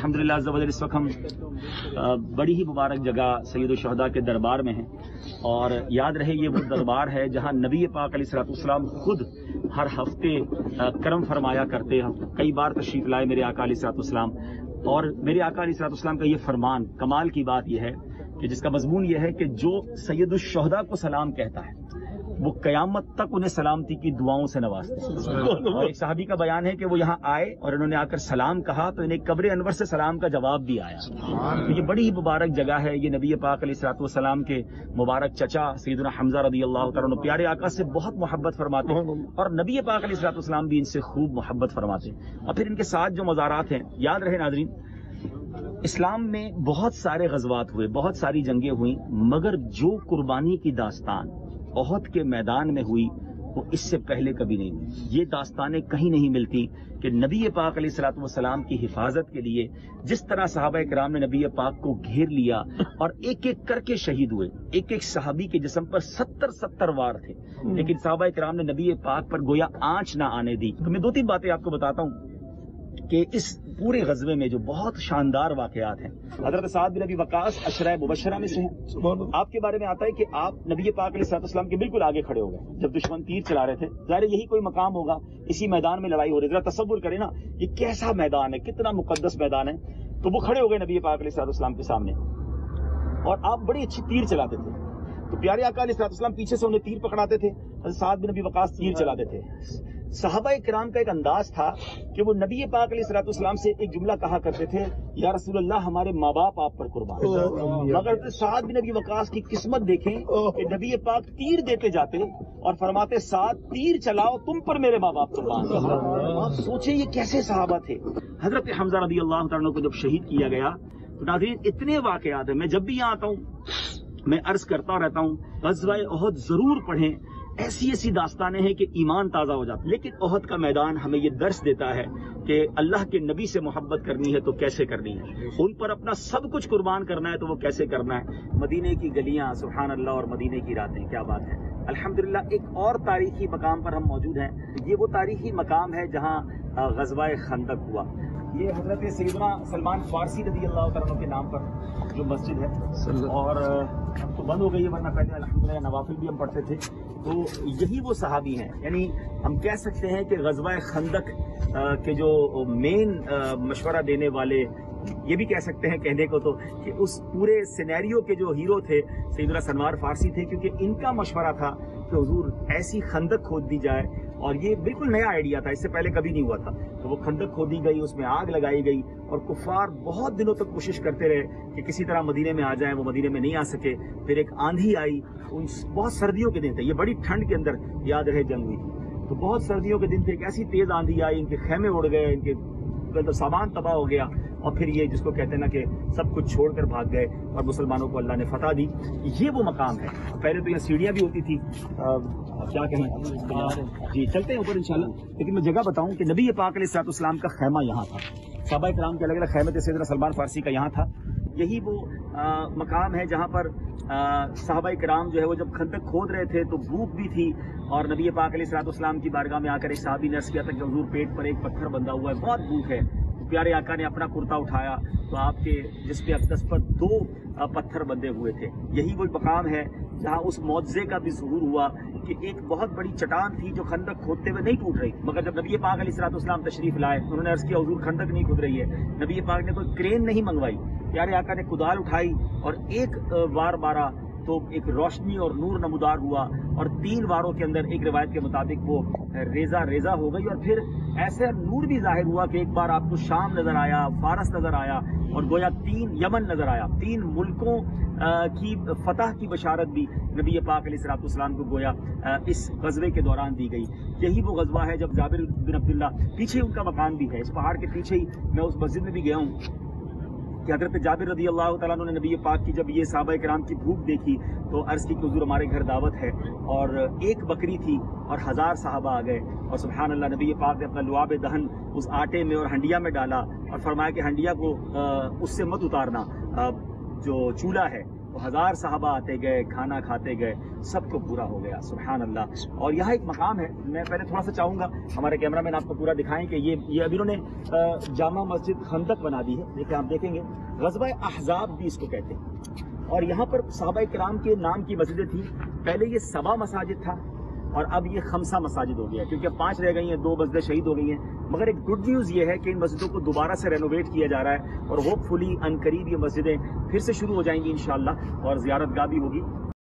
अल्हम्दुलिल्लाह अज़्ज़ा वजल इस वक्त हम बड़ी ही मुबारक जगह सैयद शुहदा के दरबार में हैं और याद रहे ये वो दरबार है जहां नबी पाक अलैहिस्सलाम खुद हर हफ्ते करम फरमाया करते हैं। कई बार तशरीफ लाए मेरे आका अलैहिस्सलाम और मेरे आका अलैहिस्सलाम का ये फरमान, कमाल की बात यह है कि जिसका मजमून यह है कि जो सैयद शुहदा को सलाम कहता है वो कयामत तक उन्हें सलामती की दुआओं से नवाजते हैं। और एक सहाबी का बयान है कि वो यहाँ आए और इन्होंने आकर सलाम कहा तो इन्हें कब्र अनवर से सलाम का जवाब भी आया। तो ये बड़ी ही मुबारक जगह है। ये नबी पाक अलैहिस्सलाम के मुबारक चचा सैयदना हमजा रज़ियल्लाहु तआला अन्हु प्यारे आका से बहुत मोहब्बत फरमाते हैं और नबी पाक अलैहिस्सलाम भी इनसे खूब मोहब्बत फरमाते हैं। और फिर इनके साथ जो मज़ारात हैं, याद रहे नाज़रीन, इस्लाम में बहुत सारे गज़वात हुए, बहुत सारी जंगें हुई, मगर जो कुर्बानी की दास्तान ओहद के मैदान में हुई वो इससे पहले कभी नहीं हुई। ये दास्तानें कहीं नहीं मिलती कि नबी पाक अलैहिस्सलाम की हिफाजत के लिए जिस तरह सहाबा किराम ने नबी पाक को घेर लिया और एक एक करके शहीद हुए। एक एक सहाबी के जिस्म पर 70 वार थे, लेकिन सहाबा किराम ने नबी पाक पर गोया आंच ना आने दी। तो मैं 2-3 बातें आपको बताता हूँ कि इस पूरे गज़वे में जो बहुत शानदार वाक़यात हैं। हज़रत साद बिन अबी वक़ास अशरा मुबशरा में से हैं। आपके बारे में आता है कि आप नबी पाक अलैहिस्सलाम के बिल्कुल आगे खड़े हो गए जब दुश्मन तीर चला रहे थे। ज़ाहिर यही कोई मकाम होगा, इसी मैदान में लड़ाई हो रही है। जरा तसव्वुर करें ना, ये कैसा मैदान है, कितना मुकद्दस मैदान है। तो वो खड़े हो गए नबी पाक अलैहिस्सलाम के सामने और आप बड़ी अच्छी तीर चलाते थे। तो प्यारे आका अलैहिस्सलाम पीछे से उन्हें तीर पकड़ाते थे, साद बिन अबी वक़ास तीर चलाते थे। सहाबा किराम का एक अंदाज था कि वो नबी पाक अलैहिस्सलाम से एक जुमला कहा करते थे, या रसूलल्लाह हमारे माँ बाप आप पर कुर्बान। मगर साद बिन अबी वक़ास की किस्मत देखें कि नबी पाक तीर देते जाते और फरमाते, साद तीर चलाओ, तुम पर मेरे माँ बाप कुर्बान। आप सोचे ये कैसे सहाबा थे। हजरत हमजा रज़ियल्लाहु तआला अन्हु को जब शहीद किया गया तो नाज़रीन इतने वाक़यात हैं। मैं जब भी यहाँ आता हूँ मैं अर्ज करता रहता हूँ, ग़ज़वा-ए ओहद जरूर पढ़ें। ऐसी ऐसी दास्तानें हैं कि ईमान ताज़ा हो जाता है। लेकिन ओहद का मैदान हमें ये दर्श देता है कि अल्लाह के नबी से मोहब्बत करनी है तो कैसे करनी है, उन पर अपना सब कुछ कुर्बान करना है तो वो कैसे करना है। मदीने की गलियां, सुभान अल्लाह, और मदीने की रातें, क्या बात है। अल्हम्दुलिल्लाह एक और तारीखी मकाम पर हम मौजूद हैं। ये वो तारीखी मकाम है जहाँ ग़ज़वा-ए खंदक हुआ। ये हजरत सैयदना सलमान फारसी रज़ियल्लाहु तआला के नाम पर जो मस्जिद है, और अब तो बंद हो गई है, वरना पहले अल्हम्दुलिल्लाह नवाफिल भी हम पढ़ते थे। तो यही वो सहाबी हैं। यानी हम कह सकते हैं कि ग़ज़वा-ए खंदक के जो मेन मशवरा देने वाले, ये भी कह सकते हैं कहने को तो कि उस पूरे सिनेरियो के जो हीरो थे सैयदना सलमान फारसी थे, क्योंकि इनका मशवरा था कि हुजूर ऐसी खंदक खोद दी जाए। और ये बिल्कुल नया आइडिया था, इससे पहले कभी नहीं हुआ था। तो वो खंदक खोदी गई, उसमें आग लगाई गई और कुफार बहुत दिनों तक कोशिश करते रहे कि किसी तरह मदीने में आ जाए। वो मदीने में नहीं आ सके। फिर एक आंधी आई, बहुत सर्दियों के दिन थे, ये बड़ी ठंड के अंदर याद रहे जंग हुई थी। तो बहुत सर्दियों के दिन थे, एक ऐसी तेज आंधी आई, इनके खेमे उड़ गए, इनके सामान तबाह हो गया और फिर ये जिसको कहते हैं ना कि सब कुछ छोड़कर भाग गए और मुसलमानों को अल्लाह ने फतह दी। ये वो मकाम है। पहले तो यहाँ सीढ़ियाँ भी होती थी, क्या कहें जी, चलते हैं ऊपर इंशाल्लाह। लेकिन मैं जगह बताऊं कि नबी पाक अलैहिस्सलाम का खैमा यहाँ था। सहाबा किराम के अलग अलग खैमे थे, सैयदना सलमान फारसी का यहाँ था। यही वो मकाम है जहाँ पर सहाबा किराम जो है वो जब खंदक खोद रहे थे तो भूख भी थी और नबी पाक अलैहिस्सलाम की बारगाह में आकर एक सहाबी ने अर्ज़ किया था कि हुजूर पेट पर एक पत्थर बंधा हुआ है, बहुत भूख है। प्यारे आका ने अपना कुर्ता उठाया तो आपके जिसपे अक़दस पर 2 पत्थर बंधे हुए थे। यही वो मकाम है जहाँ उस मौजज़े का भी ज़ुहूर हुआ कि एक बहुत बड़ी चट्टान थी जो खंदक खोदते हुए नहीं टूट रही, मगर जब नबी पाक अलैहिस्सलाम तशरीफ लाए उन्होंने अर्ज़ किया, हुजूर खंदक नहीं खुद रही है। नबी पाक ने कोई क्रेन नहीं मंगवाई, प्यारे आका ने कुदाल उठाई और एक वार मारा तो एक रोशनी और नूर नमूदार हुआ और 3 वारों के अंदर एक रिवायत के मुताबिक वो रेजा हो गई। और फिर ऐसे नूर भी जाहिर हुआ कि एक बार आपको शाम नजर आया, फारस नजर आया और गोया 3 यमन नजर आया। 3 मुल्कों की फतह की बशारत भी नबी पाक अलैहिस्सलाम को गोया इस गज़वे के दौरान दी गई। यही वो गज़वा है जब जाबिर बिन अब्दुल्ला, पीछे उनका मकान भी है, इस पहाड़ के पीछे ही मैं उस मस्जिद में भी गया हूँ कि हज़रत जाबिर रज़ियल्लाहु तआला अन्हु ने नबी पाक की जब ये सहाबा किराम की भूख देखी तो अर्ज़ की कि हुज़ूर हमारे घर दावत है, और एक बकरी थी और 1000 सहाबा आ गए और सुभान अल्लाह नबी पाक ने अपना लुआब दहन उस आटे में और हंडिया में डाला और फरमाया कि हंडिया को उससे मत उतारना, जो चूल्हा है وہ 1000 صحابہ آتے گئے، کھانا کھاتے گئے، سب کو پورا ہو گیا. سبحان اللہ. اور یہاں ایک مقام ہے، میں پہلے تھوڑا سا چاہوں گا ہمارے کیمرہ مین آپ کو پورا دکھائیں کہ یہ ابھی انہوں نے جامع مسجد خندق بنا دی ہے. دیکھیں آپ دیکھیں گے غزوہ احزاب بھی اس کو کہتے ہیں. اور یہاں پر صحابہ کرام کے نام کی مسجدیں تھیں. پہلے یہ 7 مساجد تھا اور اب یہ 5 مساجد ہو گیا، کیونکہ اب 5 رہ گئی ہیں، 2 مسجدیں شہید ہو گئی ہیں. مگر ایک گڈ نیوز یہ ہے کہ ان مسجدوں کو دوبارہ سے رینوویٹ کیا جا رہا ہے اور ہوپ فلی ان قریب یہ مسجدیں پھر سے شروع ہو جائیں گی انشاءاللہ، اور زیارت گاہ بھی ہوگی.